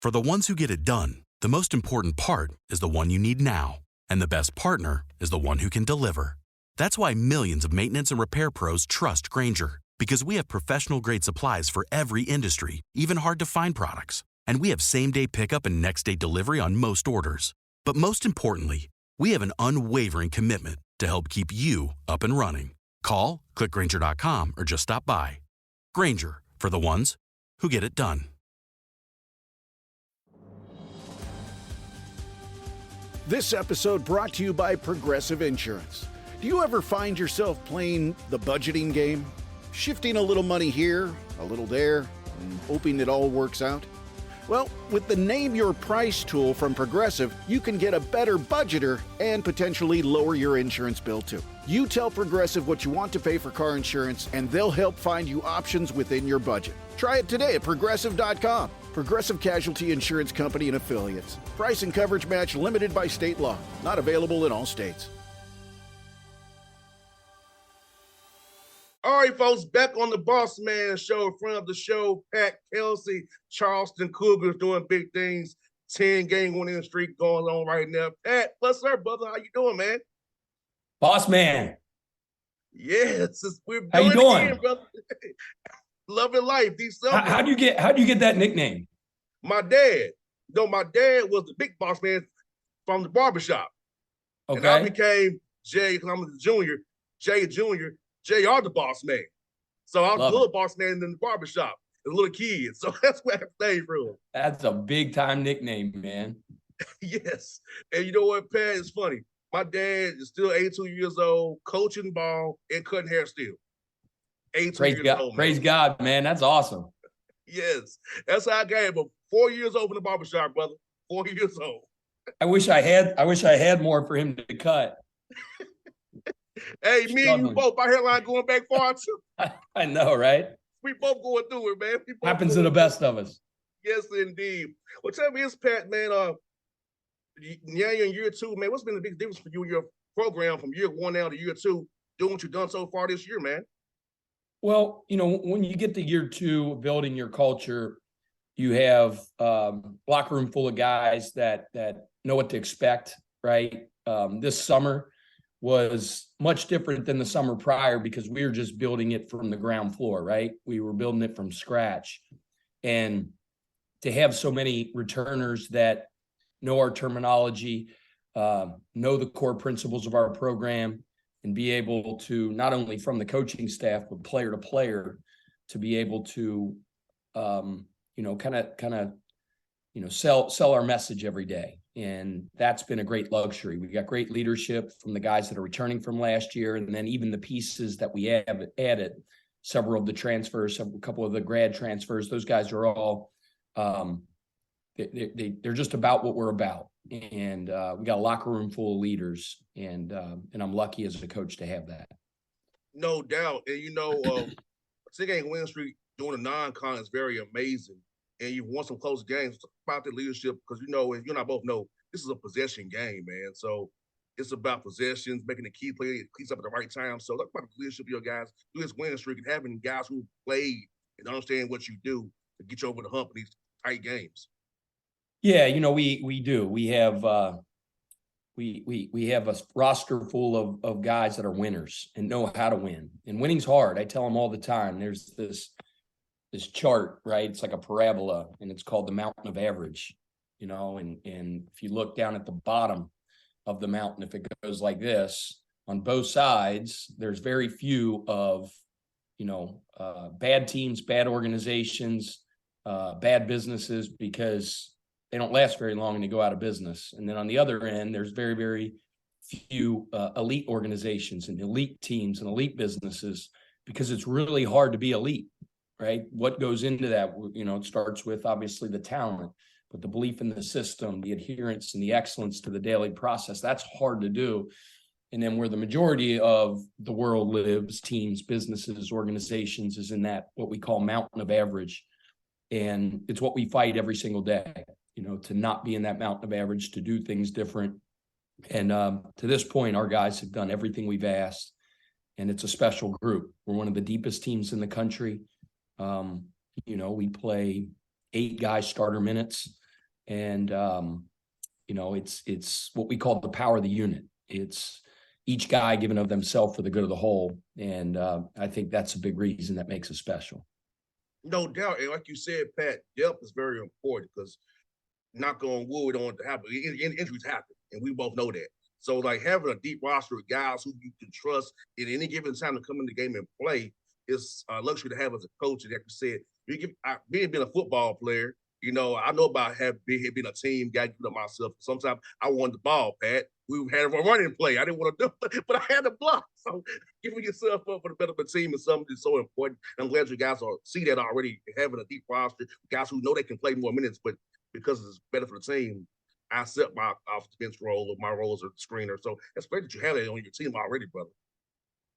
For the ones who get it done, the most important part is the one you need now. And the best partner is the one who can deliver. That's why millions of maintenance and repair pros trust Grainger, because we have professional-grade supplies for every industry, even hard-to-find products. And we have same-day pickup and next-day delivery on most orders. But most importantly, we have an unwavering commitment to help keep you up and running. Call, click Grainger.com, or just stop by. Grainger, for the ones who get it done. This episode brought to you by Progressive Insurance. Do you ever find yourself playing the budgeting game? Shifting a little money here, a little there, and hoping it all works out? Well, with the Name Your Price tool from Progressive, you can get a better budgeter and potentially lower your insurance bill too. You tell Progressive what you want to pay for car insurance, and they'll help find you options within your budget. Try it today at Progressive.com. Progressive Casualty Insurance Company and Affiliates. Price and coverage match limited by state law. Not available in all states. All right, folks, back on the Bossman show. In front of the show, Pat, Kelsey, Charleston Cougars doing big things. 10-game winning streak going on right now. Pat, what's up, brother? How you doing, man? Bossman. Yes, we're doing How you doing? Again, brother. Loving life. How'd you get that nickname? My dad. My dad was the big boss man from the barbershop. Okay. And I became Jay, because I'm the junior, Jay Jr., JR the boss man. So I was a little boss man in the barbershop, as a little kid. So that's where I stayed from. That's a big time nickname, man. Yes. And you know what, Pat? It's funny. My dad is still 82 years old, coaching ball and cutting hair still. 82 years old. Praise God, man. That's awesome. Yes. That's how I got him. But 4 years old in the barbershop, brother. 4 years old. I wish I had more for him to cut. Hey, me and you both, my hairline going back far too. I know, right? We both going through it, man. Happens to the best of us. Yes, indeed. Well, tell me this, Pat, man. Now you're in year two, man. What's been the big difference for you and your program from year one now to year two, doing what you've done so far this year, man? Well, when you get to year two, building your culture, you have locker room full of guys that know what to expect, right? This summer was much different than the summer prior because we were just building it from the ground floor, right? We were building it from scratch. And to have so many returners that know our terminology, know the core principles of our program, and be able to, not only from the coaching staff, but player to player, to be able to, sell our message every day. And that's been a great luxury. We got great leadership from the guys that are returning from last year. And then even the pieces that we have added, several of the transfers, a couple of the grad transfers, those guys are all, they're just about what we're about. And we got a locker room full of leaders. And I'm lucky as a coach to have that. No doubt. And, 6-game win streak doing a non-con is very amazing. And you've won some close games. About the leadership, because and you and I both know this is a possession game, man. So it's about possessions, making the key play, cleats up at the right time. So talk about the leadership of your guys, do this winning streak, and having guys who played and understand what you do to get you over the hump in these tight games. Yeah, we do. We have we have a roster full of guys that are winners and know how to win. And winning's hard. I tell them all the time. There's this chart, right? It's like a parabola, and it's called the mountain of average, and if you look down at the bottom of the mountain, if it goes like this, on both sides, there's very few of, bad teams, bad organizations, bad businesses, because they don't last very long and they go out of business. And then on the other end, there's very, very few elite organizations and elite teams and elite businesses, because it's really hard to be elite. Right? What goes into that? It starts with obviously the talent, but the belief in the system, the adherence and the excellence to the daily process, that's hard to do. And then where the majority of the world lives, teams, businesses, organizations, is in that what we call mountain of average. And it's what we fight every single day, to not be in that mountain of average, to do things different. And to this point, our guys have done everything we've asked, and it's a special group. We're one of the deepest teams in the country. We play 8 guys starter minutes. And, it's what we call the power of the unit. It's each guy giving of themselves for the good of the whole. And I think that's a big reason that makes us special. No doubt. And like you said, Pat, depth is very important because knock on wood, we don't want it to happen. Injuries happen, and we both know that. So, like, having a deep roster of guys who you can trust at any given time to come in the game and play is a luxury to have as a coach. And like you said, being a football player, I know about being a team guy, giving up myself. Sometimes I wanted the ball, Pat. We had a running play. I didn't want to do it, but I had to block. So giving yourself up for the better of the team is something that's so important. I'm glad you guys see that already, having a deep roster, guys who know they can play more minutes, but because it's better for the team, I accept my off the bench role or my role as a screener. So it's great that you have it on your team already, brother.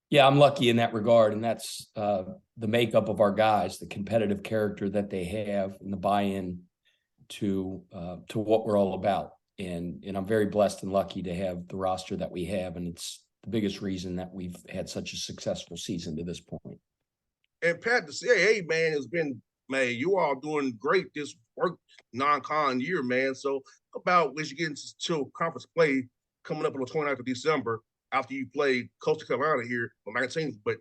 Yeah, I'm lucky in that regard. And that's the makeup of our guys, the competitive character that they have and the buy-in to what we're all about. And I'm very blessed and lucky to have the roster that we have. And it's the biggest reason that we've had such a successful season to this point. And Pat, the CAA, man, has been, man, you all doing great this work non-con year, man. So about when you get into conference play coming up on the 29th of December after you play Coastal Carolina here on 19th, but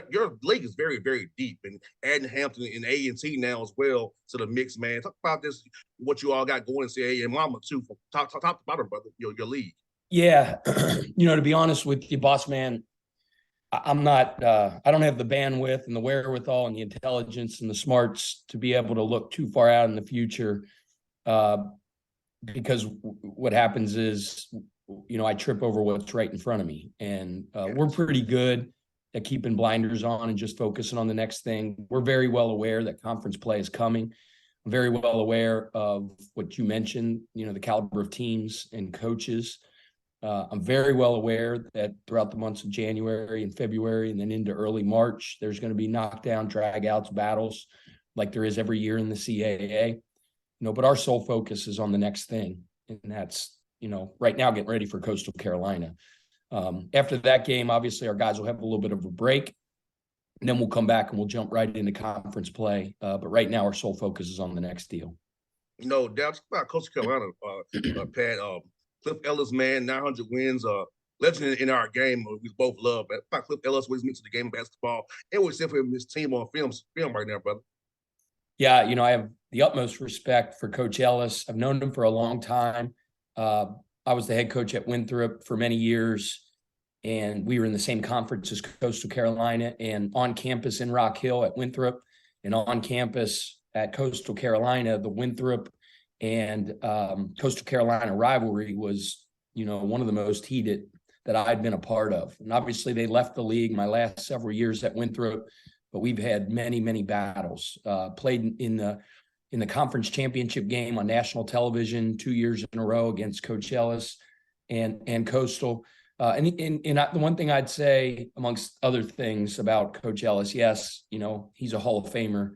your league is very, very deep, and adding Hampton and A&T now as well to the mix, man. Talk about this, what you all got going in CAA and Mama too, from top to bottom, brother, your league. Yeah, to be honest with you, Bossman, I'm not, I don't have the bandwidth and the wherewithal and the intelligence and the smarts to be able to look too far out in the future. Because what happens is, I trip over what's right in front of me. And we're pretty good at keeping blinders on and just focusing on the next thing. We're very well aware that conference play is coming. I'm very well aware of what you mentioned, the caliber of teams and coaches. I'm very well aware that throughout the months of January and February and then into early March, there's going to be knockdown, drag-outs, battles like there is every year in the CAA. But our sole focus is on the next thing. And that's, right now getting ready for Coastal Carolina. After that game, obviously our guys will have a little bit of a break, and then we'll come back and we'll jump right into conference play. But right now our sole focus is on the next deal. That's about Coastal Carolina, Pat. Cliff Ellis, man, 900 wins, legend in our game. We both love. But about Cliff Ellis, what he's meant to the game of basketball, and what's simply his team on film right now, brother. Yeah, I have the utmost respect for Coach Ellis. I've known him for a long time. I was the head coach at Winthrop for many years, and we were in the same conference as Coastal Carolina, and on campus in Rock Hill at Winthrop, and on campus at Coastal Carolina, the Winthrop and Coastal Carolina rivalry was, one of the most heated that I'd been a part of. And obviously they left the league my last several years at Winthrop, but we've had many, many battles. Played in the conference championship game on national television 2 years in a row against Coach Ellis and Coastal. And the one thing I'd say, amongst other things about Coach Ellis, yes, he's a Hall of Famer,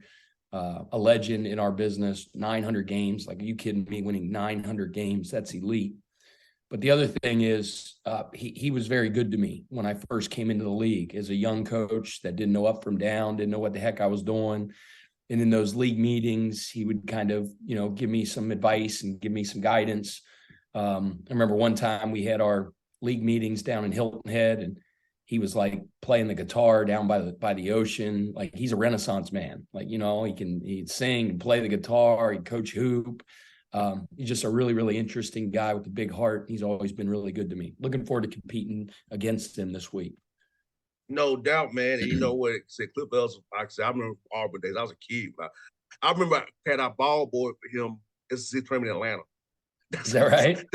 a legend in our business, 900 games. Like, are you kidding me? Winning 900 games, that's elite. But the other thing is, he was very good to me when I first came into the league as a young coach that didn't know up from down, didn't know what the heck I was doing. And in those league meetings, he would kind of, give me some advice and give me some guidance. I remember one time we had our league meetings down in Hilton Head, and he was like playing the guitar down by the ocean. Like, he's a Renaissance man. Like, he'd sing and play the guitar, he'd coach hoop. He's just a really, really interesting guy with a big heart. He's always been really good to me. Looking forward to competing against him this week. No doubt, man. And you know what? Said Cliff Ellis, like I said, I remember Auburn days. I was a kid. I remember I had a ball boy for him as a city tournament in Atlanta. Is that right?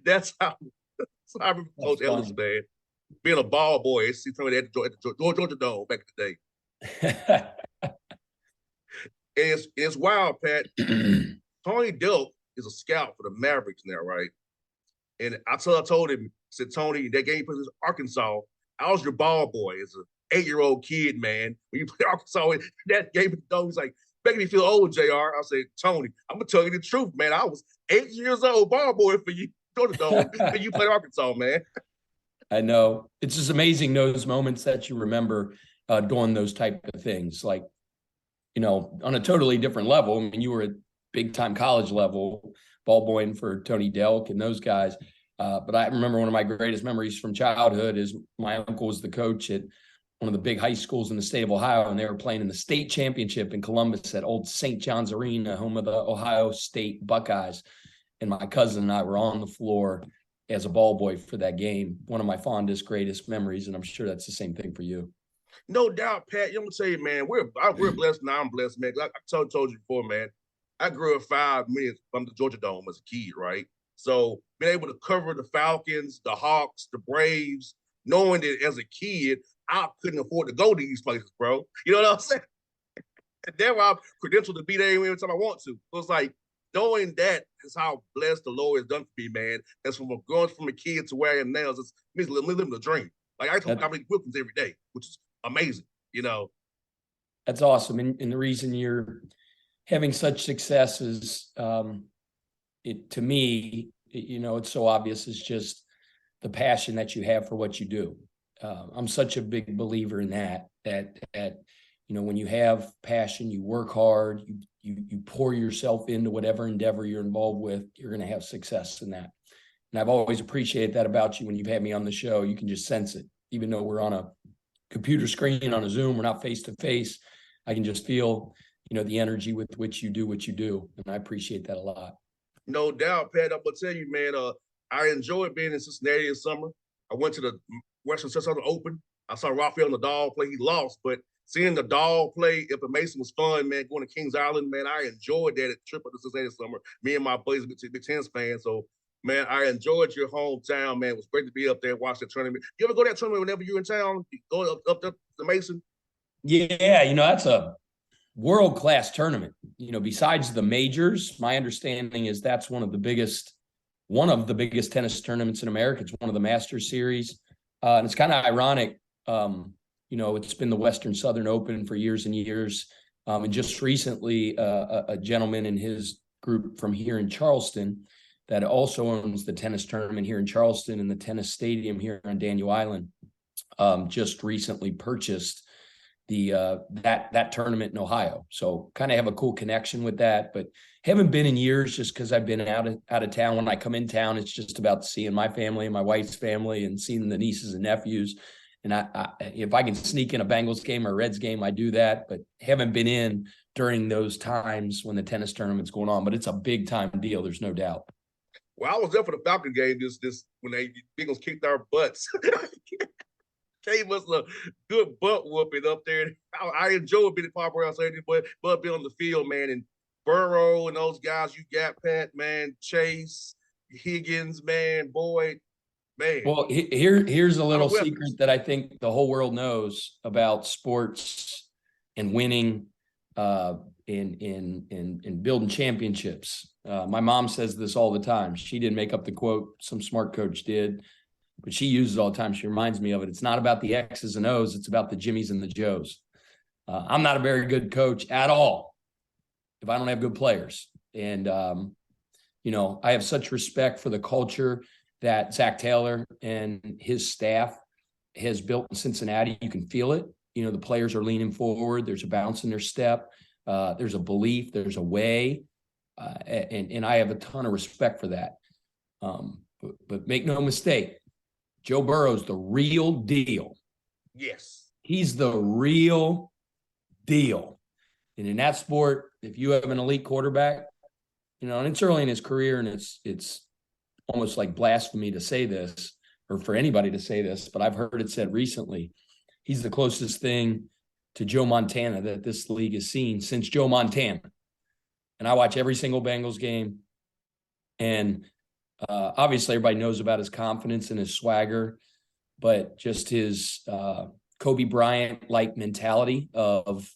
That's how I remember Coach Ellis, man. Being a ball boy at city tournament at the Georgia Dome back in the day. It's wild, Pat. Tony Delk is a scout for the Mavericks now, right? And I told him, said, Tony, that game for Arkansas, I was your ball boy as an 8-year-old kid, man. When you play Arkansas, that game in the dome, he's like, making me feel old, JR. I said, Tony, I'm going to tell you the truth, man. I was 8 years old, ball boy for you. Go to the dome, and you played Arkansas, man. I know. It's just amazing, those moments that you remember doing those type of things. Like, on a totally different level. I mean, you were big time college level, ball boying for Tony Delk and those guys. But I remember one of my greatest memories from childhood is my uncle was the coach at one of the big high schools in the state of Ohio, and they were playing in the state championship in Columbus at old St. John's Arena, home of the Ohio State Buckeyes. And my cousin and I were on the floor as a ball boy for that game. One of my fondest, greatest memories, and I'm sure that's the same thing for you. No doubt, Pat. I'm gonna tell you, man, we're blessed. Now I'm blessed, man. I told you before, man. I grew up 5 minutes from the Georgia Dome as a kid, right? So being able to cover the Falcons, the Hawks, the Braves, knowing that as a kid, I couldn't afford to go to these places, bro. You know what I'm saying? And then I'm credentialed to be there every time I want to. So it's like knowing that is how blessed the Lord has done for me, man. That's from going from a kid to where I am now. It's means living the dream. Like I talk about Wilkins every day, which is amazing, you know. That's awesome. And the reason you're having such success is to me, it's so obvious. It's just the passion that you have for what you do. I'm such a big believer in that when you have passion, you work hard, you pour yourself into whatever endeavor you're involved with, you're going to have success in that. And I've always appreciated that about you. When you've had me on the show, you can just sense it. Even though we're on a computer screen, on a Zoom, we're not face to face, I can just feel, the energy with which you do what you do. And I appreciate that a lot. No doubt, Pat. I'm going to tell you, man, I enjoyed being in Cincinnati in summer. I went to the Western Southern Open. I saw Rafael Nadal play. He lost, but seeing Nadal play Upper Mason was fun, man. Going to Kings Island, man, I enjoyed that trip up to Cincinnati this summer. Me and my buddies, big Tennis fans. So, man, I enjoyed your hometown, man. It was great to be up there and watch that tournament. You ever go to that tournament whenever you're in town? You go up to Mason? Yeah, that's a world-class tournament. Besides the majors, my understanding is that's one of the biggest tennis tournaments in America. It's one of the Masters series. And it's kind of ironic. It's been the Western Southern Open for years and years. And just recently, a gentleman in his group from here in Charleston that also owns the tennis tournament here in Charleston and the tennis stadium here on Daniel Island, just recently purchased that tournament in Ohio. So kind of have a cool connection with that, but haven't been in years just because I've been out of town. When I come in town, it's just about seeing my family and my wife's family and seeing the nieces and nephews. And I if I can sneak in a Bengals game or a Reds game, I do that, but haven't been in during those times when the tennis tournament's going on. But it's a big time deal. There's no doubt. Well, I was there for the Falcon game this when they Bengals kicked our butts. Gave us a good butt whooping up there. I enjoyed being at Pop Brown Stadium, but being on the field, man, and Burrow and those guys you got, Pat, man, Chase, Higgins, man, Boyd, man. Well, here's a little secret that I think the whole world knows about sports and winning in building championships. My mom says this all the time. She didn't make up the quote. Some smart coach did. But she uses it all the time. She reminds me of it. It's not about the X's and O's. It's about the Jimmies and the Joes. I'm not a very good coach at all if I don't have good players. And, I have such respect for the culture that Zach Taylor and his staff has built in Cincinnati. You can feel it. The players are leaning forward. There's a bounce in their step. There's a belief. There's a way. And I have a ton of respect for that. But make no mistake, Joe Burrow's the real deal. Yes. He's the real deal. And in that sport, if you have an elite quarterback, and it's early in his career, and it's almost like blasphemy to say this, or for anybody to say this, but I've heard it said recently, he's the closest thing to Joe Montana that this league has seen since Joe Montana. And I watch every single Bengals game, and obviously, everybody knows about his confidence and his swagger, but just his Kobe Bryant-like mentality of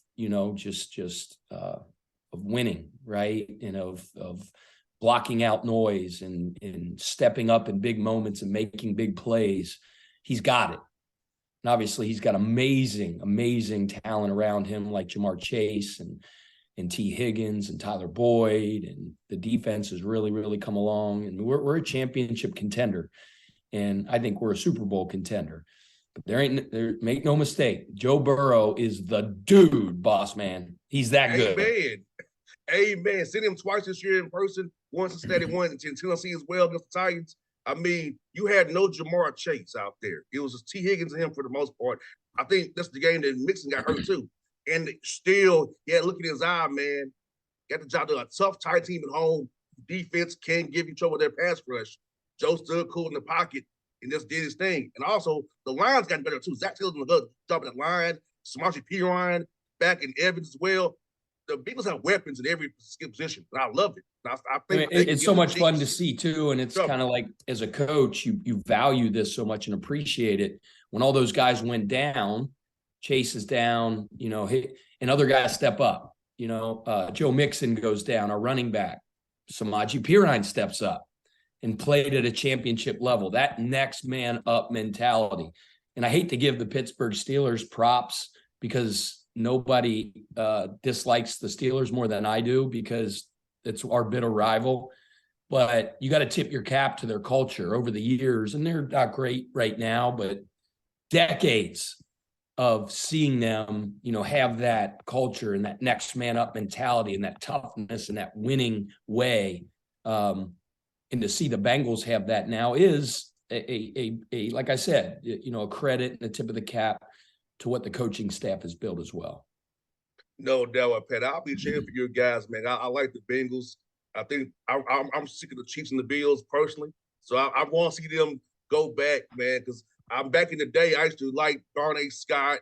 winning, right? And of blocking out noise and stepping up in big moments and making big plays. He's got it. And obviously, he's got amazing, amazing talent around him like Jamar Chase and T. Higgins and Tyler Boyd, and the defense has really, really come along. And we're a championship contender, and I think we're a Super Bowl contender. But make no mistake, Joe Burrow is the dude, boss man. He's that good. Amen. Hey, man, seen him twice this year in person. Once in Cincinnati, one in Tennessee as well against the Titans. I mean, you had no Jamar Chase out there. It was just T. Higgins and him for the most part. I think that's the game that Mixon got hurt too. And still, yeah, look at his eye, man. Got the job done. A tough, tight team at home. Defense can't give you trouble with their pass rush. Joe stood cool in the pocket and just did his thing. And also, the line's gotten better too. Zach Taylor's doing a good job at the line. Samaje Perine back in Evans as well. The Bengals have weapons in every skill position, and I love it. I think it's so much fun to see too, and it's kind of like as a coach, you value this so much and appreciate it. When all those guys went down, Chase is down, and other guys step up. Joe Mixon goes down, our running back. Samaje Perine steps up and played at a championship level. That next man up mentality. And I hate to give the Pittsburgh Steelers props because nobody dislikes the Steelers more than I do because it's our bitter rival. But you got to tip your cap to their culture over the years. And they're not great right now, but decades of seeing them, have that culture and that next man up mentality and that toughness and that winning way. And to see the Bengals have that now is a like I said, a credit and a tip of the cap to what the coaching staff has built as well. No doubt, Pat. I'll be cheering for your guys, man. I like the Bengals. I think I'm sick of the Chiefs and the Bills personally. So I want to see them go back, man, because I'm back in the day. I used to like Darnay Scott,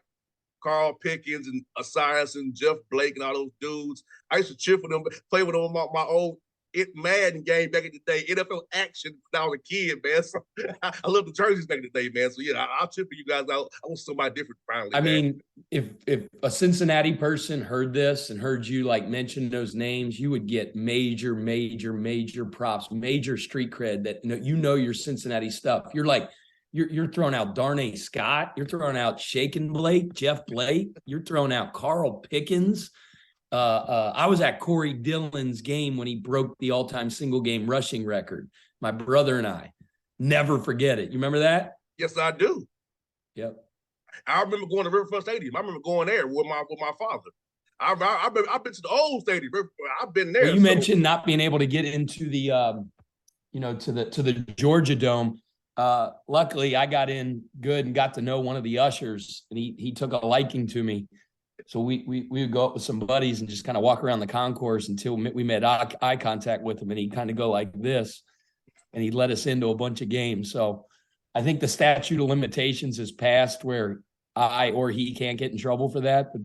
Carl Pickens, and Asias and Jeff Blake and all those dudes. I used to cheer for them, play with them on my old Madden game back in the day, NFL action when I was a kid, man. So I love the jerseys back in the day, man. So yeah, I'll cheer for you guys. I want somebody different finally. I mean, if a Cincinnati person heard this and heard you mention those names, you would get major props, major street cred that your Cincinnati stuff. You're throwing out Darnay Scott, you're throwing out Shaken Blake, Jeff Blake, you're throwing out Carl Pickens. I was at Corey Dillon's game when he broke the all-time single game rushing record. My brother and I never forget it. You remember that? Yes, I do. Yep. I remember going to Riverfront Stadium. I remember going there with my father. I've been to the old stadium. I've been there. Well, you mentioned not being able to get into the to the Georgia Dome. Luckily, I got in good and got to know one of the ushers, and he took a liking to me. So we would go up with some buddies and just kind of walk around the concourse until we made eye contact with him, and he'd kind of go like this, and he'd let us into a bunch of games. So I think the statute of limitations is passed where I or he can't get in trouble for that. But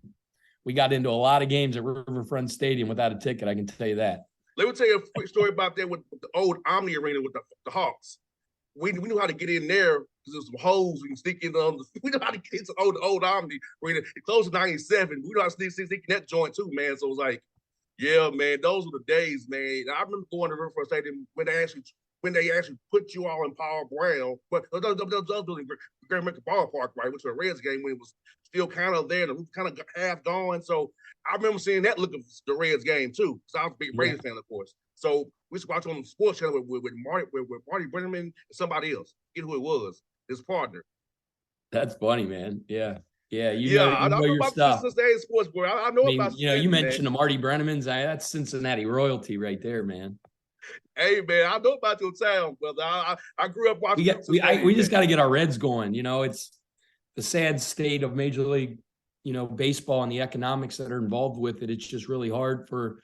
we got into a lot of games at Riverfront Stadium without a ticket, I can tell you that. Let me tell you a quick story about that with the old Omni Arena with the Hawks. We knew how to get in there because there's some holes we can sneak in. We know how to get into old Omni Arena. It closed in '97. We know how to sneak in that joint too, man. So it was like, yeah, man, those were the days, man. I remember going to Riverfront Stadium when they actually put you all in Paul Brown, but those building Grand Metro Ballpark, right, which was a Reds game when it was still kind of there and the roof kind of half gone. So I remember seeing that look of the Reds game too, because I was a big Reds fan, of course. So we used to watch on the sports channel with Marty Brenneman and somebody else. Get who it was, his partner. That's funny, man. Yeah. I know your about stuff. Cincinnati sports, boy. I know about. You mentioned the Marty Brennemans. That's Cincinnati royalty right there, man. Hey, man, I know about your town, brother. I grew up watching. We just got to get our Reds going. It's the sad state of Major League, baseball and the economics that are involved with it. It's just really hard for,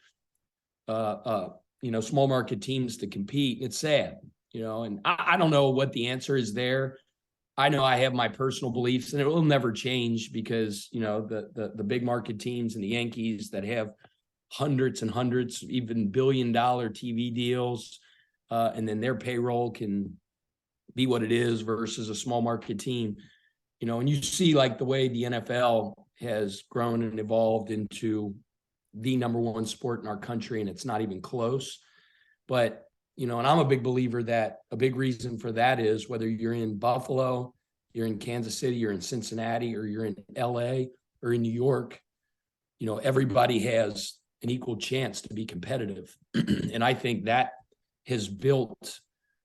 small market teams to compete. It's sad, and I don't know what the answer is there. I know I have my personal beliefs, and it will never change because, the big market teams and the Yankees that have hundreds and hundreds, even billion-dollar TV deals, and then their payroll can be what it is versus a small market team. And you see the way the NFL has grown and evolved into the number one sport in our country, and it's not even close. But, and I'm a big believer that a big reason for that is whether you're in Buffalo, you're in Kansas City, you're in Cincinnati, or you're in LA or in New York, everybody has an equal chance to be competitive. And I think that has built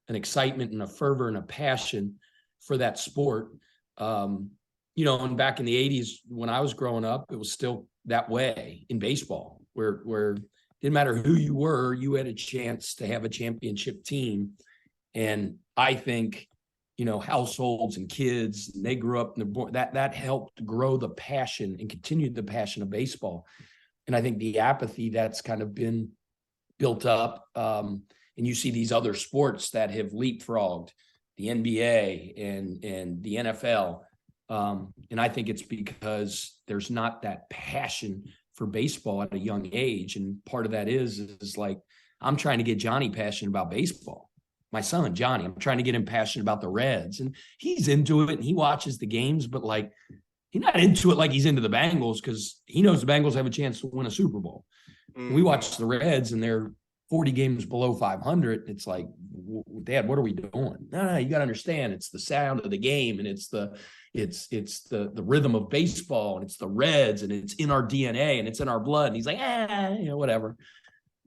an excitement and a fervor and a passion for that sport. And back in the 80s, when I was growing up, it was still that way in baseball, where didn't matter who you were, you had a chance to have a championship team. And I think, households and kids, and they grew up in that helped grow the passion and continued the passion of baseball. And I think the apathy that's kind of been built up, and you see these other sports that have leapfrogged the NBA and the NFL. And I think it's because there's not that passion for baseball at a young age. And part of that is like, I'm trying to get Johnny passionate about baseball. My son, Johnny, I'm trying to get him passionate about the Reds, and he's into it and he watches the games, but like, he's not into it like he's into the Bengals, because he knows the Bengals have a chance to win a Super Bowl. Mm-hmm. We watch the Reds and they're 40 games below 500. It's like, Dad, what are we doing? No, you got to understand, it's the sound of the game, and it's the rhythm of baseball, and it's the Reds, and it's in our DNA, and it's in our blood. And he's like, whatever.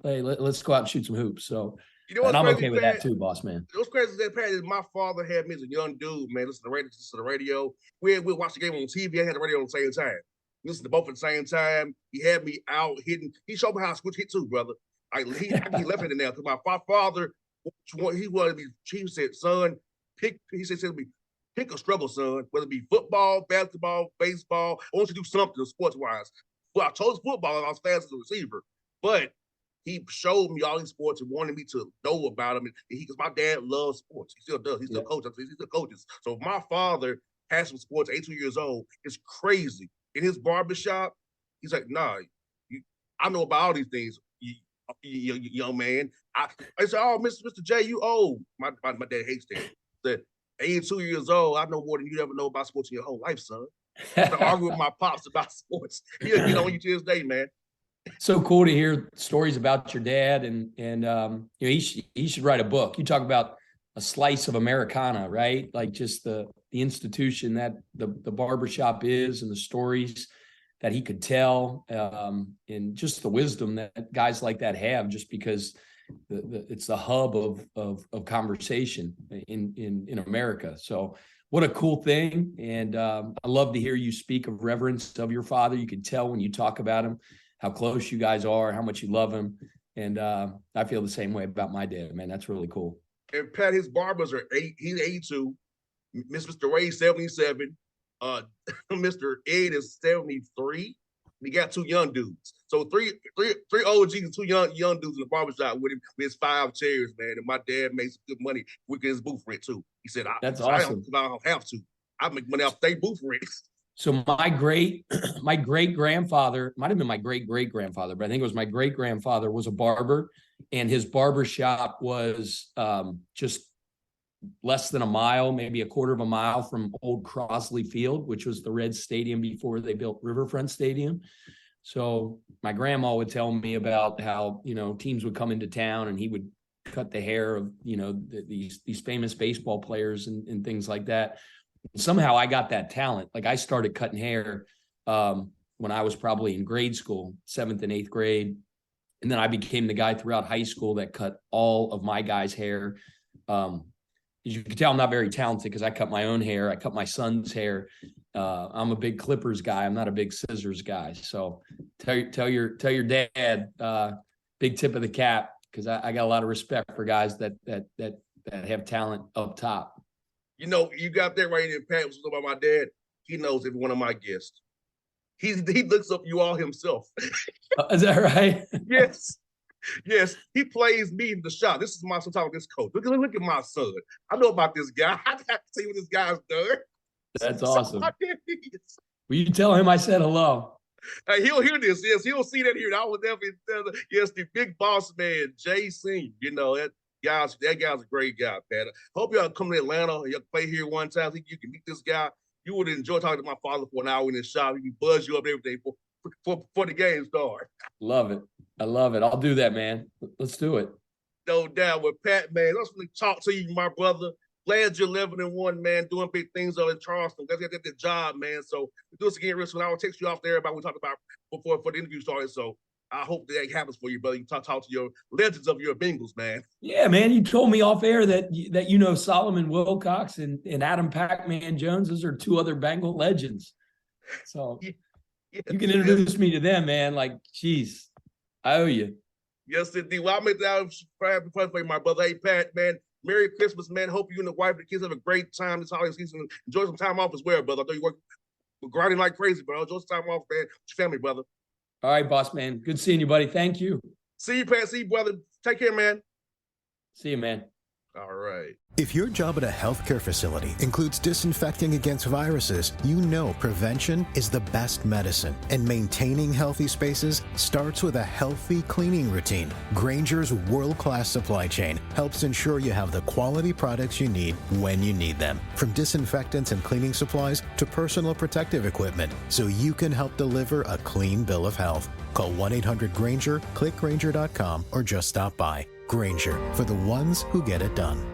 Hey, let's go out and shoot some hoops. So, and I'm okay with that too, boss man. It was crazy that Pat, my father had me as a young dude, man. Listen to the radio. We'd watch the game on TV. I had the radio on the same time. Listen to both at the same time. He had me out hitting. He showed me how to switch hit too, brother. He left-handed now, because my father, he wanted to be. He said, "Son, pick." He said to me, "Pick a struggle, son. Whether it be football, basketball, baseball. I want you to do something sports-wise." Well, I chose football. I was fast as a receiver, but he showed me all these sports and wanted me to know about them. And because my dad loves sports, he still does. He still coaches. He still coaches. So my father has some sports. 82 years old. It's crazy. In his barbershop, he's like, "Nah, I know about all these things, you young man." I said, "Oh, Mr. J, you old." My dad hates that. Said, 82 years old, I know more than you ever know about sports in your whole life, son. I argue with my pops about sports. He'll get on you to this day, man. So cool to hear stories about your dad, and he should write a book. You talk about a slice of Americana, right? Like just the institution that the barbershop is, and the stories that he could tell, and just the wisdom that guys like that have, just because it's the hub of conversation in America. So what a cool thing. And I love to hear you speak of reverence of your father. You can tell when you talk about him how close you guys are, how much you love him. And I feel the same way about my dad, man. That's really cool. And Pat, his barbers are he's 82. Mr. Ray, 77. Mr. Ed is 73. He got two young dudes. So three OGs and two young dudes in the barbershop with him with his 5 chairs, man. And my dad makes good money with his booth rent too. He said, "That's awesome. I don't have to. I make money off their booth rent." So my great grandfather, might have been my great grandfather, but I think it was my great grandfather, was a barber, and his barber shop was just less than a mile, maybe a quarter of a mile from old Crosley Field, which was the Reds stadium before they built Riverfront Stadium. So my grandma would tell me about how, teams would come into town and he would cut the hair of, these famous baseball players and things like that. And somehow I got that talent. Like, I started cutting hair when I was probably in grade school, 7th and 8th grade. And then I became the guy throughout high school that cut all of my guys' hair. As you can tell, I'm not very talented because I cut my own hair. I cut my son's hair. I'm a big clippers guy. I'm not a big scissors guy. So tell your dad, big tip of the cap, because I got a lot of respect for guys that have talent up top. You got that right in. Pat was about my dad. He knows every one of my guests. He looks up you all himself. Is that right? Yes. Yes, he plays me in the shop. This is my son talking to this coach. Look at my son. I know about this guy. I have to see what this guy's done. That's awesome. Will you tell him I said hello? He'll hear this. Yes, he'll see that here. I will definitely tell him. Yes, the big boss man, Jay Senior. That guy's a great guy, Pat. Hope y'all come to Atlanta. Y'all play here one time. I think you can meet this guy. You would enjoy talking to my father for an hour in his shop. He can buzz you up every day for the game start. Love it. I love it. I'll do that, man. Let's do it. No doubt. With Pat, man, let's really talk to you, my brother. Glad you're 11-1, man, doing big things out in Charleston. Let's get the job, man. So we'll do this again real soon. I will text you off there about what we talked about before the interview started. So I hope that happens for you, brother. You talk to your legends of your Bengals, man. Yeah, man. You told me off air that Solomon Wilcox and Adam Pac-Man Jones. Those are 2 other Bengal legends. So you can introduce me to them, man. Like, geez, I owe you. Yes, indeed. Well, I'll make that happy for you, my brother. Hey, Pat, man, Merry Christmas, man. Hope you and the wife and the kids have a great time this holiday season. Enjoy some time off as well, brother. I know you work grinding like crazy, bro. Enjoy some time off, man, with your family, brother. All right, boss man. Good seeing you, buddy. Thank you. See you, Pat. See you, brother. Take care, man. See you, man. All right. If your job at a healthcare facility includes disinfecting against viruses, you know prevention is the best medicine. And maintaining healthy spaces starts with a healthy cleaning routine. Grainger's world-class supply chain helps ensure you have the quality products you need when you need them. From disinfectants and cleaning supplies to personal protective equipment, so you can help deliver a clean bill of health. Call 1-800-GRAINGER, click Grainger.com, or just stop by. Grainger, for the ones who get it done.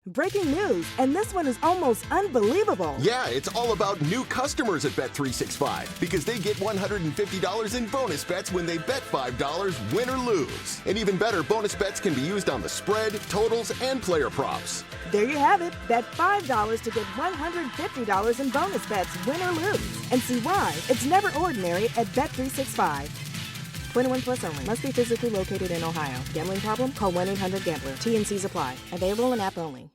Breaking news, and this one is almost unbelievable. Yeah, it's all about new customers at Bet365 because they get $150 in bonus bets when they bet $5, win or lose. And even better, bonus bets can be used on the spread, totals, and player props. There you have it. Bet $5 to get $150 in bonus bets, win or lose. And see why it's never ordinary at Bet365. 21 plus only. Must be physically located in Ohio. Gambling problem? Call 1-800-GAMBLER. T&Cs apply. Available in app only.